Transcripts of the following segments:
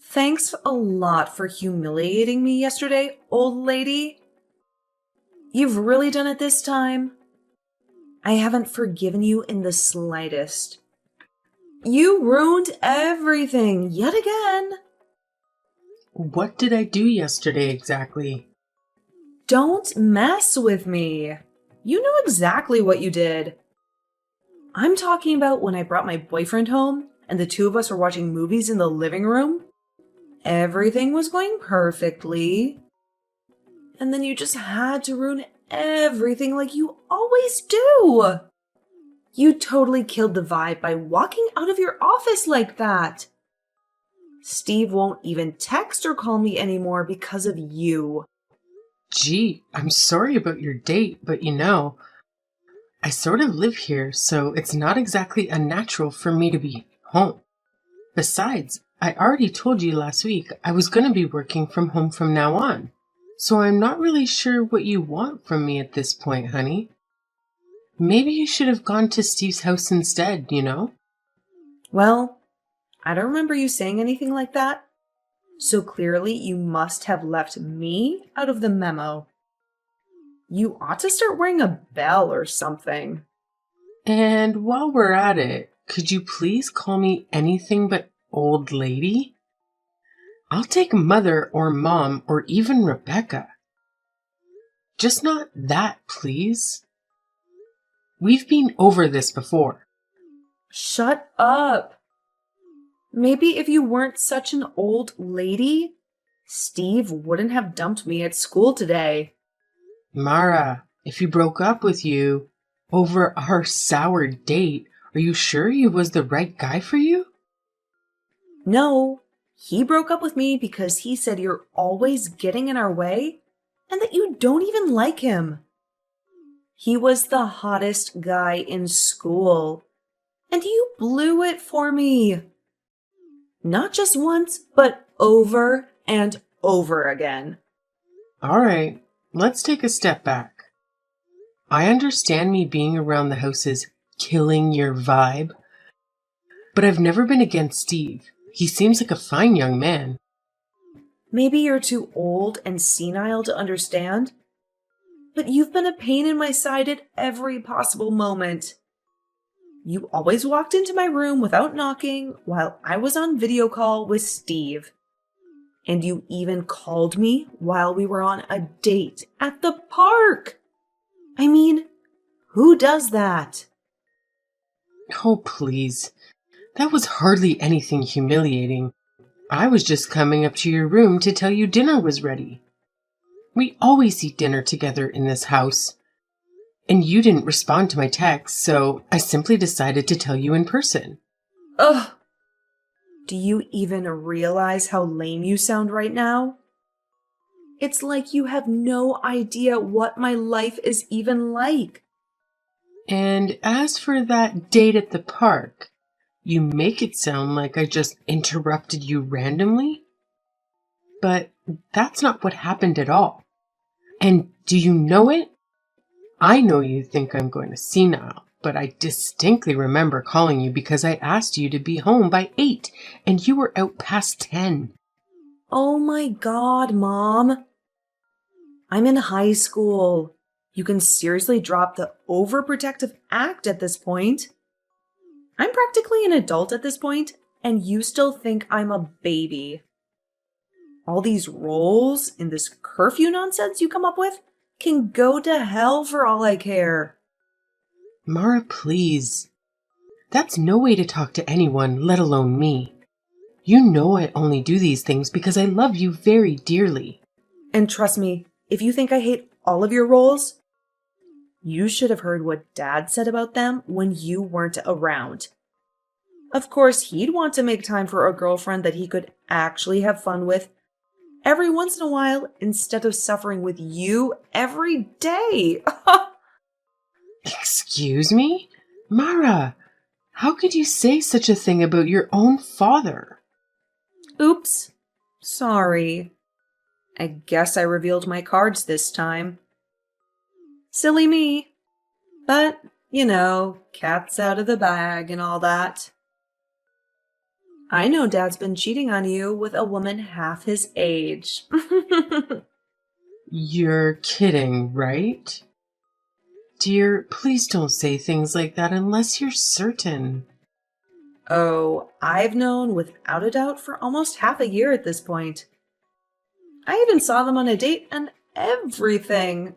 Thanks a lot for humiliating me yesterday, old lady. You've really done it this time. I haven't forgiven you in the slightest. You ruined everything yet again. What did I do yesterday exactly? Don't mess with me. You know exactly what you did. I'm talking about when I brought my boyfriend home and the two of us were watching movies in the living room. Everything was going perfectly. And then you just had to ruin everything like you always do. You totally killed the vibe by walking out of your office like that. Steve won't even text or call me anymore because of you. Gee, I'm sorry about your date, but I sort of live here, so it's not exactly unnatural for me to be home. Besides, I already told you last week I was going to be working from home from now on. So I'm not really sure what you want from me at this point, honey. Maybe you should have gone to Steve's house instead. Well, I don't remember you saying anything like that. So clearly you must have left me out of the memo. You ought to start wearing a bell or something. And while we're at it, could you please call me anything but old lady? I'll take mother or mom or even Rebecca. Just not that, please. We've been over this before. Shut up. Maybe if you weren't such an old lady, Steve wouldn't have dumped me at school today. Mara, if he broke up with you over our sour date, are you sure he was the right guy for you? No, he broke up with me because he said you're always getting in our way and that you don't even like him. He was the hottest guy in school, and you blew it for me. Not just once, but over and over again. All right, let's take a step back. I understand me being around the house is killing your vibe, but I've never been against Steve. He seems like a fine young man. Maybe you're too old and senile to understand, but you've been a pain in my side at every possible moment. You always walked into my room without knocking while I was on video call with Steve. And you even called me while we were on a date at the park. I mean, who does that? Oh, please. That was hardly anything humiliating. I was just coming up to your room to tell you dinner was ready. We always eat dinner together in this house. And you didn't respond to my text, so I simply decided to tell you in person. Ugh! Do you even realize how lame you sound right now? It's like you have no idea what my life is even like. And as for that date at the park, you make it sound like I just interrupted you randomly. But that's not what happened at all. And do you know it? I know you think I'm going to senile, but I distinctly remember calling you because I asked you to be home by 8, and you were out past 10. Oh my God, Mom. I'm in high school. You can seriously drop the overprotective act at this point. I'm practically an adult at this point, and you still think I'm a baby. All these roles in this curfew nonsense you come up with can go to hell for all I care. Mara, please. That's no way to talk to anyone, let alone me. You know I only do these things because I love you very dearly. And trust me, if you think I hate all of your roles, you should have heard what Dad said about them when you weren't around. Of course, he'd want to make time for a girlfriend that he could actually have fun with every once in a while instead of suffering with you every day. Excuse me? Mara, how could you say such a thing about your own father? Oops. Sorry. I guess I revealed my cards this time. Silly me. But, cat's out of the bag and all that. I know Dad's been cheating on you with a woman half his age. You're kidding, right? Dear, please don't say things like that unless you're certain. Oh, I've known without a doubt for almost half a year at this point. I even saw them on a date and everything.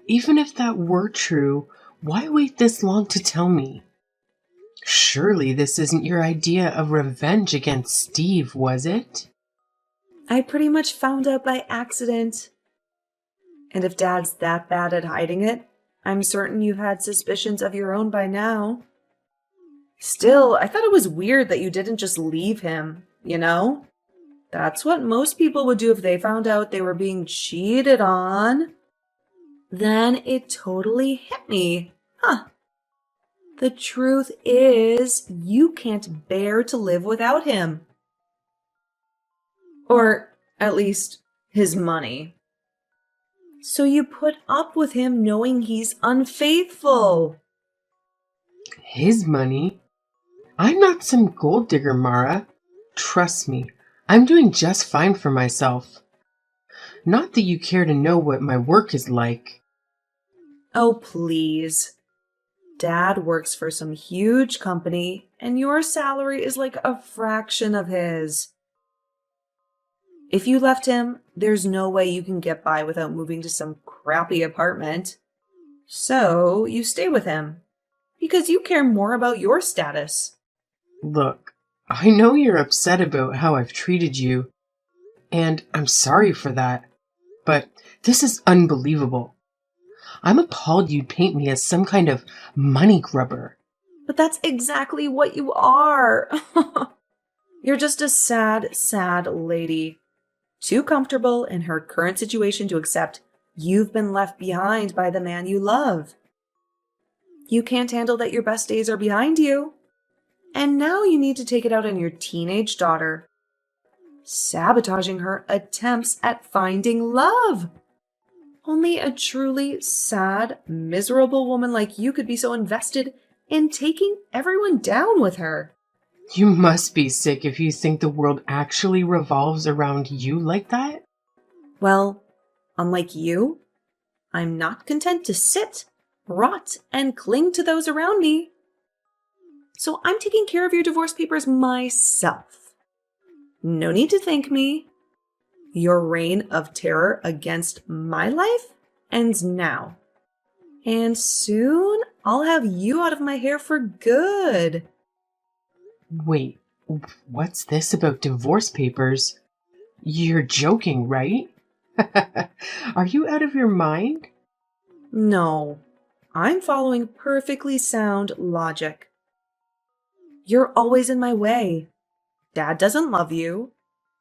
Even if that were true, why wait this long to tell me? Surely this isn't your idea of revenge against Steve, was it? I pretty much found out by accident. And if Dad's that bad at hiding it, I'm certain you've had suspicions of your own by now. Still, I thought it was weird that you didn't just leave him, you know? That's what most people would do if they found out they were being cheated on. Then it totally hit me. Huh. The truth is, you can't bear to live without him. Or, at least, his money. So you put up with him knowing he's unfaithful. His money? I'm not some gold digger, Mara. Trust me, I'm doing just fine for myself. Not that you care to know what my work is like. Oh, please. Dad works for some huge company, and your salary is like a fraction of his. If you left him, there's no way you can get by without moving to some crappy apartment. So you stay with him, because you care more about your status. Look, I know you're upset about how I've treated you, and I'm sorry for that, but this is unbelievable. I'm appalled you'd paint me as some kind of money grubber. But that's exactly what you are. You're just a sad, sad lady. Too comfortable in her current situation to accept you've been left behind by the man you love. You can't handle that your best days are behind you. And now you need to take it out on your teenage daughter, sabotaging her attempts at finding love. Only a truly sad, miserable woman like you could be so invested in taking everyone down with her. You must be sick if you think the world actually revolves around you like that. Well, unlike you, I'm not content to sit, rot, and cling to those around me. So I'm taking care of your divorce papers myself. No need to thank me. Your reign of terror against my life ends now. And soon I'll have you out of my hair for good. Wait, what's this about divorce papers? You're joking, right? Are you out of your mind? No, I'm following perfectly sound logic. You're always in my way. Dad doesn't love you,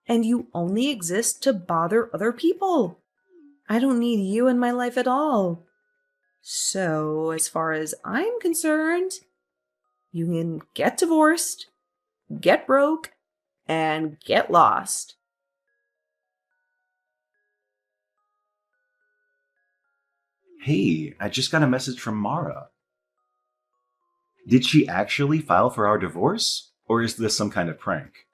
and you only exist to bother other people. I don't need you in my life at all. So, as far as I'm concerned, you can get divorced, get broke, and get lost. Hey, I just got a message from Mara. Did she actually file for our divorce? Or is this some kind of prank?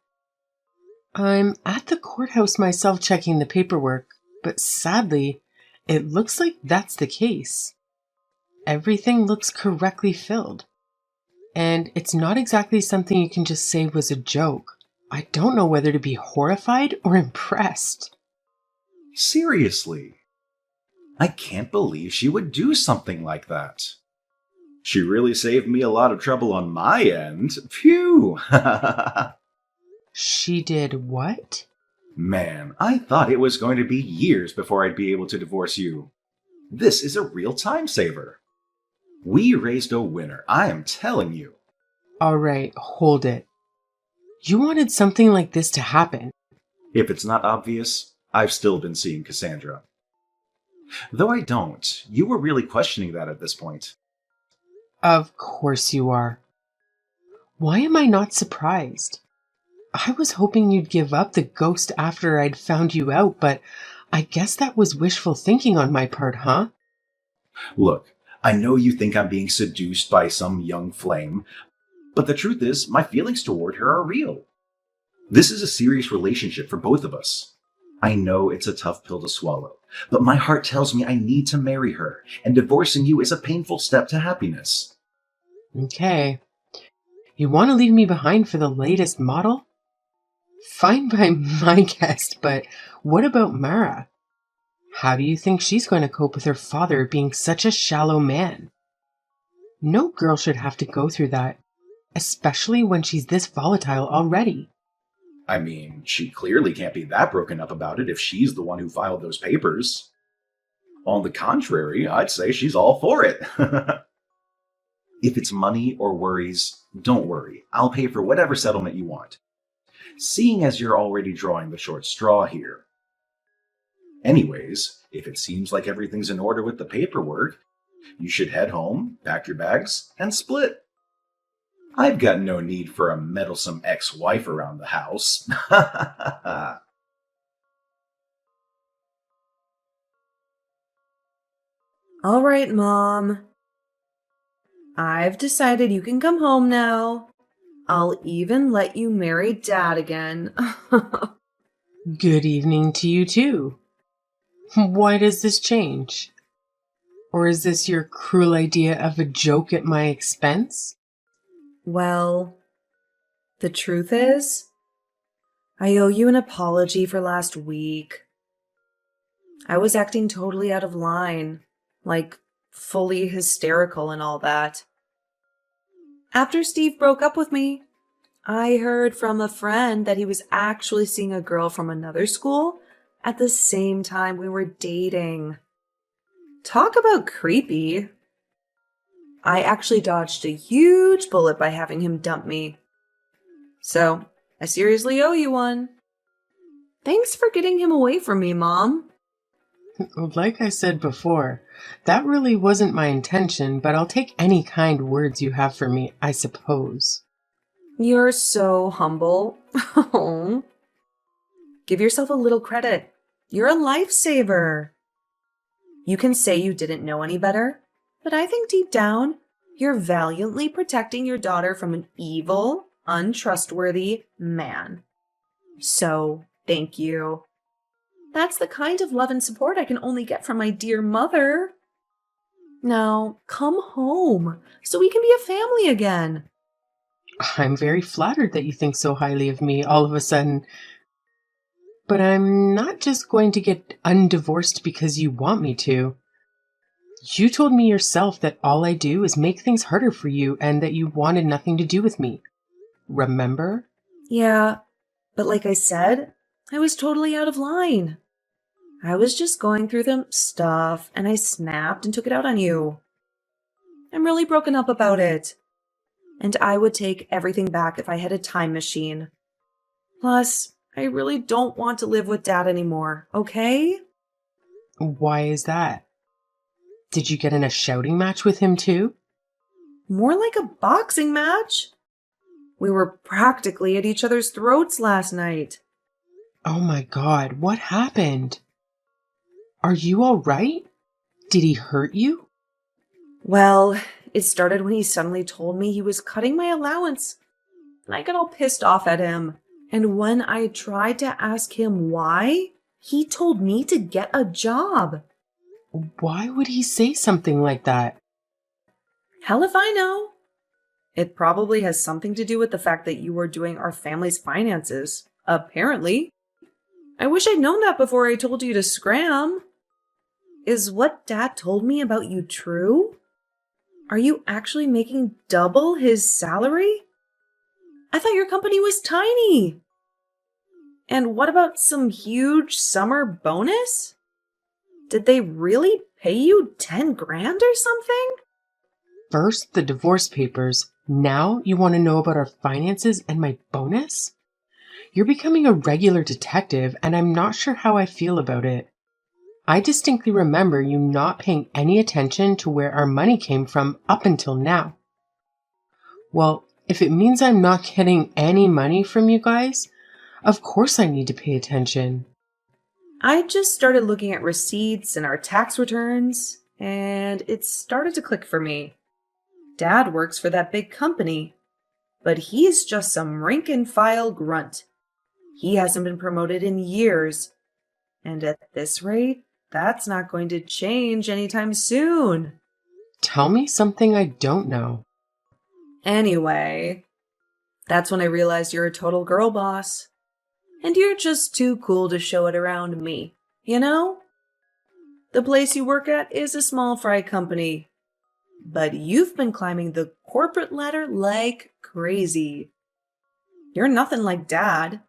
I'm at the courthouse myself checking the paperwork, but sadly, it looks like that's the case. Everything looks correctly filled. And it's not exactly something you can just say was a joke. I don't know whether to be horrified or impressed. Seriously? I can't believe she would do something like that. She really saved me a lot of trouble on my end. Phew! She did what? Man, I thought it was going to be years before I'd be able to divorce you. This is a real time saver. We raised a winner, I am telling you. All right, hold it. You wanted something like this to happen. If it's not obvious, I've still been seeing Cassandra. Though I don't, you were really questioning that at this point. Of course you are. Why am I not surprised? I was hoping you'd give up the ghost after I'd found you out, but I guess that was wishful thinking on my part, huh? Look, I know you think I'm being seduced by some young flame, But the truth is, my feelings toward her are real. This is a serious relationship for both of us. I know it's a tough pill to swallow, but my heart tells me I need to marry her, and divorcing you is a painful step to happiness. Okay. You want to leave me behind for the latest model? Fine by my guest, but what about Mara? How do you think she's going to cope with her father being such a shallow man? No girl should have to go through that, especially when she's this volatile already. I mean, she clearly can't be that broken up about it if she's the one who filed those papers. On the contrary, I'd say she's all for it. If it's money or worries, don't worry. I'll pay for whatever settlement you want. Seeing as you're already drawing the short straw here. Anyways, if it seems like everything's in order with the paperwork, you should head home, pack your bags, and split. I've got no need for a meddlesome ex-wife around the house. All right, Mom. I've decided you can come home now. I'll even let you marry Dad again. Good evening to you too. Why does this change? Or is this your cruel idea of a joke at my expense? Well, the truth is, I owe you an apology for last week. I was acting totally out of line, like fully hysterical and all that. After Steve broke up with me, I heard from a friend that he was actually seeing a girl from another school at the same time we were dating. Talk about creepy. I actually dodged a huge bullet by having him dump me. So, I seriously owe you one. Thanks for getting him away from me, Mom. Like I said before, that really wasn't my intention, but I'll take any kind words you have for me, I suppose. You're so humble. Give yourself a little credit. You're a lifesaver. You can say you didn't know any better, but I think deep down, you're valiantly protecting your daughter from an evil, untrustworthy man. So, thank you. That's the kind of love and support I can only get from my dear mother. Now, come home so we can be a family again. I'm very flattered that you think so highly of me all of a sudden. But I'm not just going to get undivorced because you want me to. You told me yourself that all I do is make things harder for you and that you wanted nothing to do with me. Remember? Yeah, but like I said, I was totally out of line. I was just going through the stuff and I snapped and took it out on you. I'm really broken up about it. And I would take everything back if I had a time machine. Plus, I really don't want to live with Dad anymore, okay? Why is that? Did you get in a shouting match with him too? More like a boxing match. We were practically at each other's throats last night. Oh my God, what happened? Are you all right? Did he hurt you? Well, it started when he suddenly told me he was cutting my allowance. And I got all pissed off at him. And when I tried to ask him why, he told me to get a job. Why would he say something like that? Hell if I know. It probably has something to do with the fact that you were doing our family's finances. Apparently. I wish I'd known that before I told you to scram. Is what Dad told me about you true? Are you actually making double his salary? I thought your company was tiny. And what about some huge summer bonus? Did they really pay you 10 grand or something? First, the divorce papers. Now you want to know about our finances and my bonus? You're becoming a regular detective, and I'm not sure how I feel about it. I distinctly remember you not paying any attention to where our money came from up until now. Well, if it means I'm not getting any money from you guys, of course I need to pay attention. I just started looking at receipts and our tax returns, and it started to click for me. Dad works for that big company. but he's just some rank-and-file grunt. He hasn't been promoted in years. And at this rate, that's not going to change anytime soon. Tell me something I don't know. Anyway, that's when I realized you're a total girl boss. And you're just too cool to show it around me, you know? The place you work at is a small fry company. But you've been climbing the corporate ladder like crazy. You're nothing like Dad.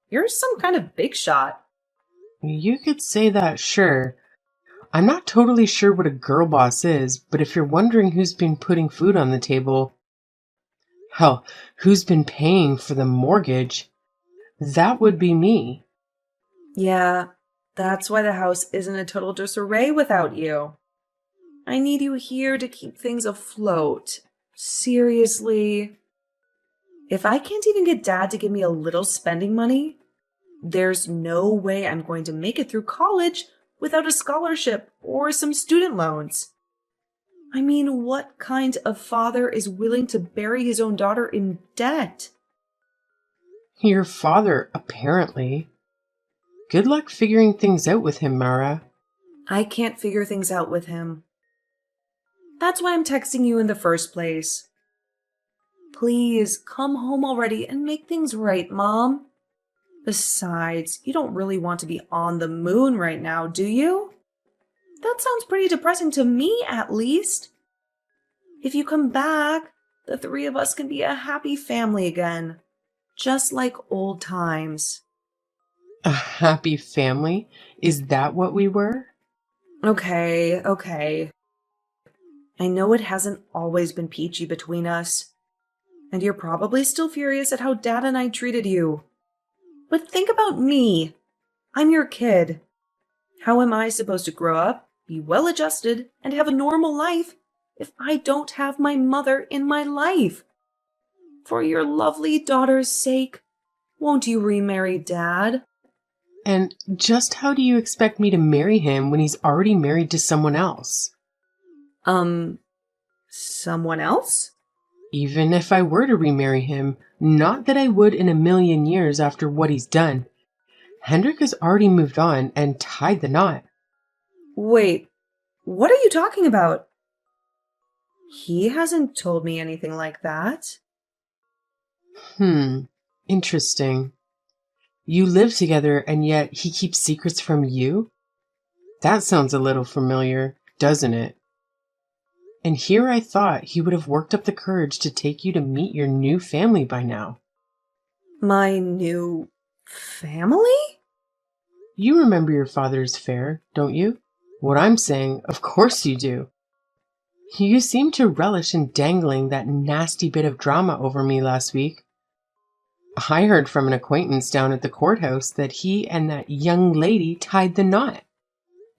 You're some kind of big shot. You could say that, sure. I'm not totally sure what a girl boss is, but if you're wondering who's been putting food on the table, hell, who's been paying for the mortgage, that would be me. Yeah, that's why the house isn't a total disarray without you. I need you here to keep things afloat. Seriously. If I can't even get Dad to give me a little spending money, there's no way I'm going to make it through college without a scholarship or some student loans. I mean, what kind of father is willing to bury his own daughter in debt? Your father, apparently. Good luck figuring things out with him, Mara. I can't figure things out with him. That's why I'm texting you in the first place. Please, come home already and make things right, Mom. Besides, you don't really want to be on the moon right now, do you? That sounds pretty depressing to me, at least. If you come back, the three of us can be a happy family again. Just like old times. A happy family? Is that what we were? Okay. I know it hasn't always been peachy between us. And you're probably still furious at how Dad and I treated you. But think about me. I'm your kid. How am I supposed to grow up, be well-adjusted, and have a normal life if I don't have my mother in my life? For your lovely daughter's sake, won't you remarry Dad? And just how do you expect me to marry him when he's already married to someone else? Someone else? Even if I were to remarry him, not that I would in a million years after what he's done. Hendrik has already moved on and tied the knot. Wait, what are you talking about? He hasn't told me anything like that. Interesting. You live together and yet he keeps secrets from you? That sounds a little familiar, doesn't it? And here I thought he would have worked up the courage to take you to meet your new family by now. My new family? You remember your father's affair, don't you? What I'm saying, of course you do. You seem to relish in dangling that nasty bit of drama over me last week. I heard from an acquaintance down at the courthouse that he and that young lady tied the knot.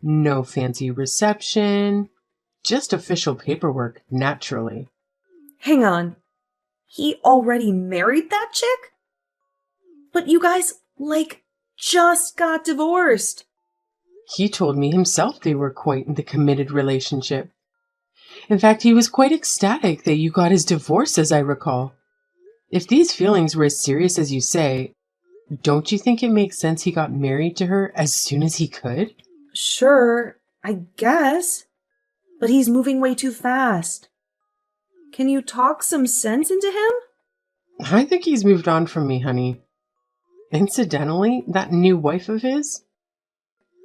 No fancy reception, just official paperwork, naturally. Hang on. He already married that chick? But you guys, just got divorced. He told me himself they were quite the committed relationship. In fact, he was quite ecstatic that you got his divorce, as I recall. If these feelings were as serious as you say, don't you think it makes sense he got married to her as soon as he could? Sure, I guess. But he's moving way too fast. Can you talk some sense into him? I think he's moved on from me, honey. Incidentally, that new wife of his?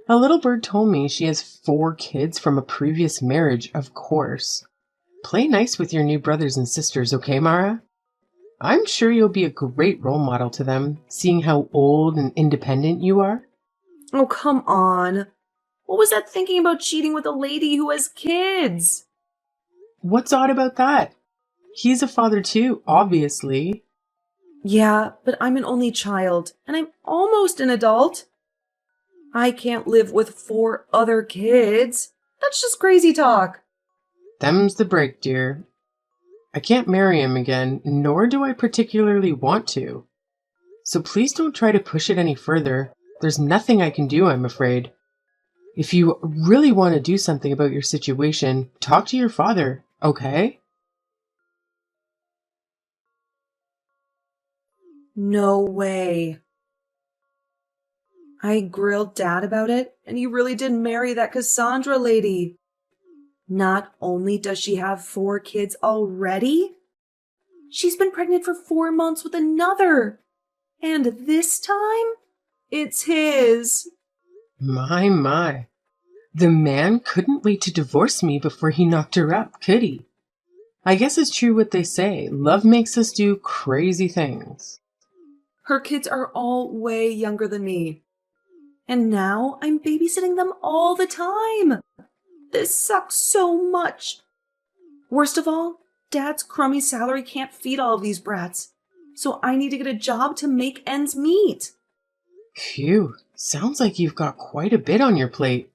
A little bird told me she has 4 kids from a previous marriage, of course. Play nice with your new brothers and sisters, okay, Mara? I'm sure you'll be a great role model to them, seeing how old and independent you are. Oh, come on. What was that thinking about cheating with a lady who has kids? What's odd about that? He's a father too, obviously. Yeah, but I'm an only child, and I'm almost an adult. I can't live with 4 other kids. That's just crazy talk. Them's the break, dear. I can't marry him again, nor do I particularly want to. So please don't try to push it any further. There's nothing I can do, I'm afraid. If you really want to do something about your situation, talk to your father, okay? No way. I grilled Dad about it, and he really did marry that Cassandra lady. Not only does she have 4 kids already, she's been pregnant for 4 months with another. And this time, it's his. My. The man couldn't wait to divorce me before he knocked her up, could he? I guess it's true what they say. Love makes us do crazy things. Her kids are all way younger than me. And now I'm babysitting them all the time. This sucks so much. Worst of all, Dad's crummy salary can't feed all of these brats. So I need to get a job to make ends meet. Phew, sounds like you've got quite a bit on your plate.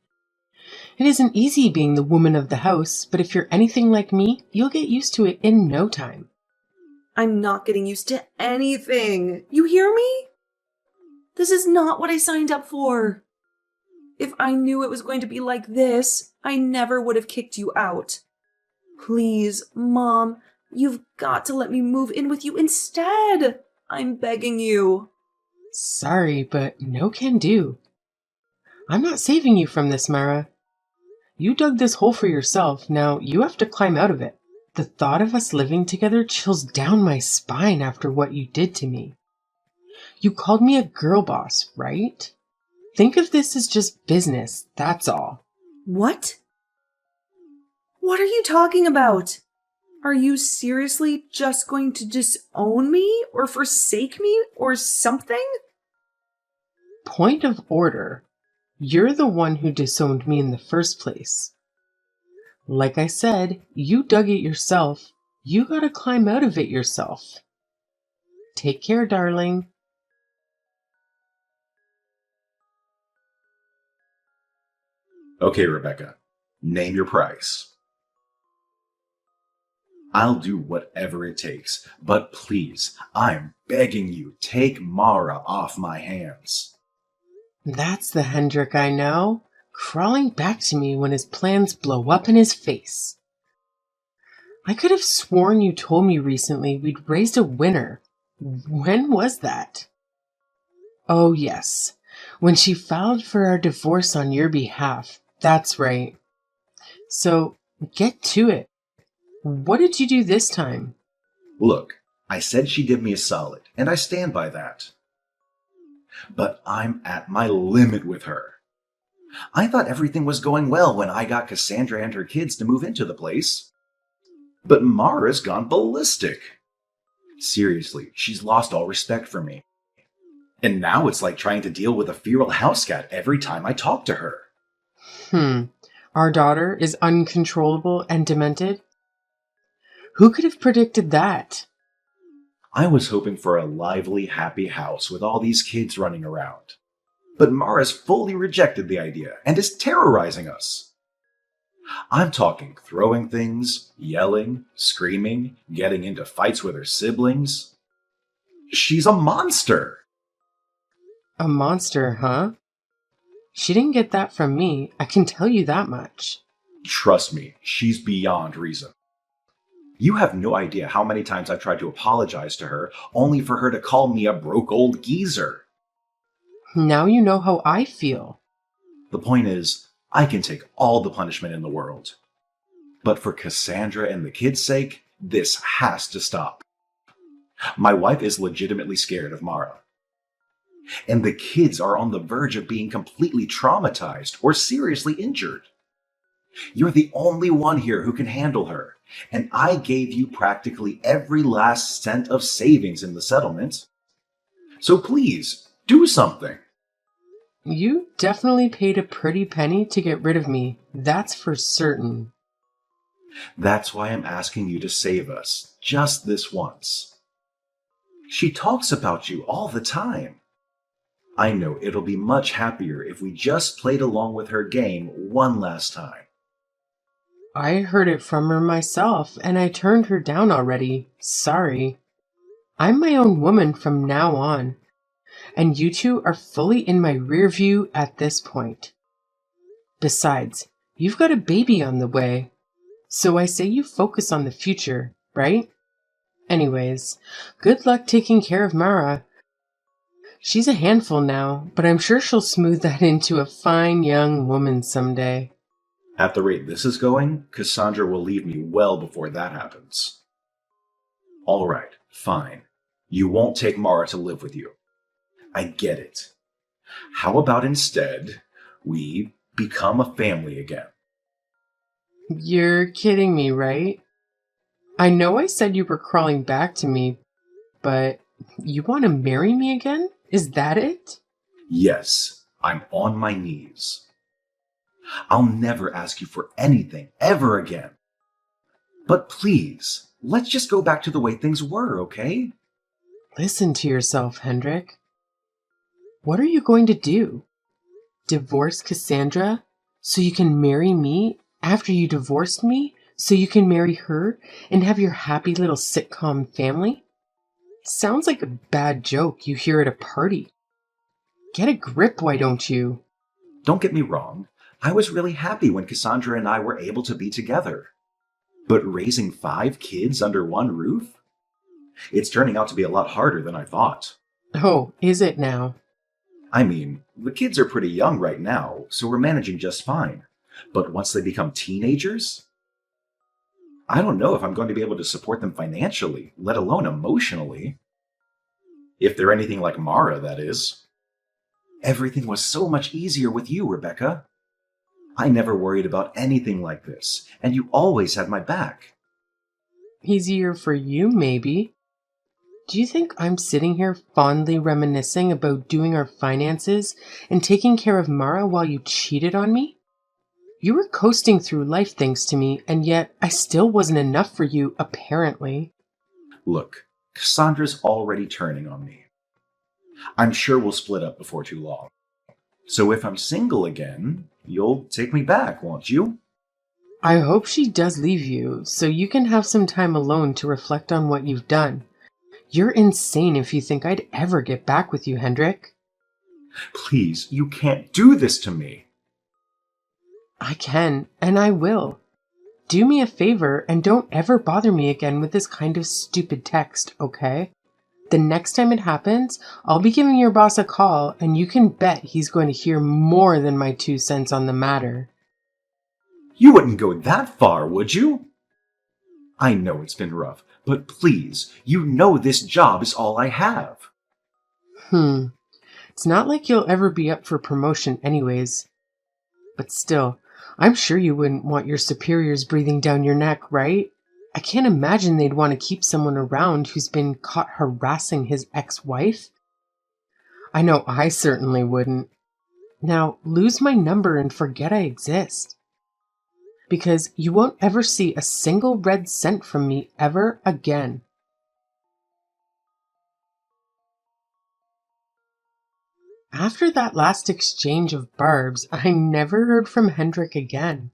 It isn't easy being the woman of the house, but if you're anything like me, you'll get used to it in no time. I'm not getting used to anything. You hear me? This is not what I signed up for. If I knew it was going to be like this, I never would have kicked you out. Please, Mom, you've got to let me move in with you instead. I'm begging you. Sorry, but no can do. I'm not saving you from this, Mara. You dug this hole for yourself, now you have to climb out of it. The thought of us living together chills down my spine after what you did to me. You called me a girl boss, right? Think of this as just business, that's all. What? What are you talking about? Are you seriously just going to disown me or forsake me or something? Point of order. You're the one who disowned me in the first place. Like I said, you dug it yourself. You gotta climb out of it yourself. Take care, darling. Okay, Rebecca, name your price. I'll do whatever it takes, but please, I'm begging you, take Mara off my hands. That's the Hendrik I know, crawling back to me when his plans blow up in his face. I could have sworn you told me recently we'd raised a winner. When was that? Oh, yes, when she filed for our divorce on your behalf. That's right. So, get to it. What did you do this time? Look, I said she did me a solid, and I stand by that. But I'm at my limit with her. I thought everything was going well when I got Cassandra and her kids to move into the place. But Mara's gone ballistic. Seriously, she's lost all respect for me. And now it's like trying to deal with a feral house cat every time I talk to her. Our daughter is uncontrollable and demented? Who could have predicted that? I was hoping for a lively, happy house with all these kids running around. But Mara's fully rejected the idea and is terrorizing us. I'm talking throwing things, yelling, screaming, getting into fights with her siblings. She's a monster. A monster, huh? She didn't get that from me, I can tell you that much. Trust me, she's beyond reason. You have no idea how many times I've tried to apologize to her, only for her to call me a broke old geezer. Now you know how I feel. The point is, I can take all the punishment in the world. But for Cassandra and the kids' sake, this has to stop. My wife is legitimately scared of Mara. And the kids are on the verge of being completely traumatized or seriously injured. You're the only one here who can handle her, and I gave you practically every last cent of savings in the settlement. So please, do something. You definitely paid a pretty penny to get rid of me, that's for certain. That's why I'm asking you to save us, just this once. She talks about you all the time. I know it'll be much happier if we just played along with her game one last time. I heard it from her myself, and I turned her down already. Sorry. I'm my own woman from now on, and you two are fully in my rear view at this point. Besides, you've got a baby on the way, so I say you focus on the future, right? Anyways, good luck taking care of Mara. She's a handful now, but I'm sure she'll smooth that into a fine young woman someday. At the rate this is going, Cassandra will leave me well before that happens. All right, fine. You won't take Mara to live with you. I get it. How about instead, we become a family again? You're kidding me, right? I know I said you were crawling back to me, but you want to marry me again? Is that it? Yes, I'm on my knees. I'll never ask you for anything ever again. But please, let's just go back to the way things were, okay? Listen to yourself, Hendrik. What are you going to do? Divorce Cassandra so you can marry me after you divorced me so you can marry her and have your happy little sitcom family? Sounds like a bad joke you hear at a party. Get a grip, why don't you? Don't get me wrong. I was really happy when Cassandra and I were able to be together. But raising 5 kids under one roof? It's turning out to be a lot harder than I thought. Oh, is it now? I mean, the kids are pretty young right now, so we're managing just fine. But once they become teenagers, I don't know if I'm going to be able to support them financially, let alone emotionally. If they're anything like Mara, that is. Everything was so much easier with you, Rebecca. I never worried about anything like this, and you always had my back. Easier for you, maybe. Do you think I'm sitting here fondly reminiscing about doing our finances and taking care of Mara while you cheated on me? You were coasting through life thanks to me, and yet I still wasn't enough for you, apparently. Look, Cassandra's already turning on me. I'm sure we'll split up before too long. So if I'm single again, you'll take me back, won't you? I hope she does leave you, so you can have some time alone to reflect on what you've done. You're insane if you think I'd ever get back with you, Hendrik. Please, you can't do this to me. I can, and I will. Do me a favor and don't ever bother me again with this kind of stupid text, okay? The next time it happens, I'll be giving your boss a call, and you can bet he's going to hear more than my 2 cents on the matter. You wouldn't go that far, would you? I know it's been rough, but please, you know this job is all I have. It's not like you'll ever be up for promotion anyways. But still, I'm sure you wouldn't want your superiors breathing down your neck, right? I can't imagine they'd want to keep someone around who's been caught harassing his ex-wife. I know I certainly wouldn't. Now, lose my number and forget I exist. Because you won't ever see a single red cent from me ever again. After that last exchange of barbs, I never heard from Hendrik again.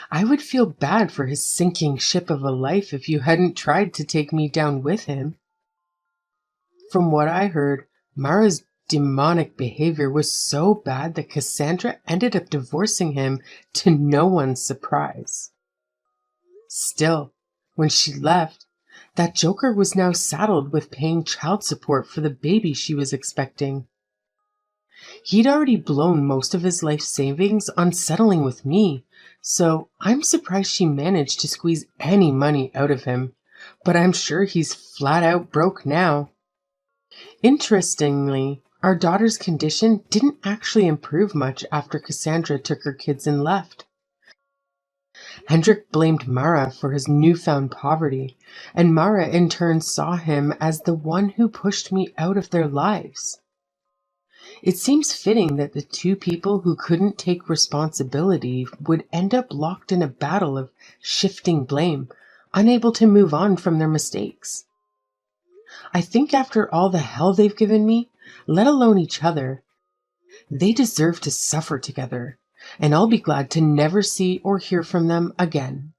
I would feel bad for his sinking ship of a life if you hadn't tried to take me down with him. From what I heard, Mara's demonic behavior was so bad that Cassandra ended up divorcing him to no one's surprise. Still, when she left, that joker was now saddled with paying child support for the baby she was expecting. He'd already blown most of his life savings on settling with me, so I'm surprised she managed to squeeze any money out of him, but I'm sure he's flat out broke now. Interestingly, our daughter's condition didn't actually improve much after Cassandra took her kids and left. Hendrik blamed Mara for his newfound poverty, and Mara in turn saw him as the one who pushed me out of their lives. It seems fitting that the 2 people who couldn't take responsibility would end up locked in a battle of shifting blame, unable to move on from their mistakes. I think after all the hell they've given me, let alone each other, they deserve to suffer together, and I'll be glad to never see or hear from them again.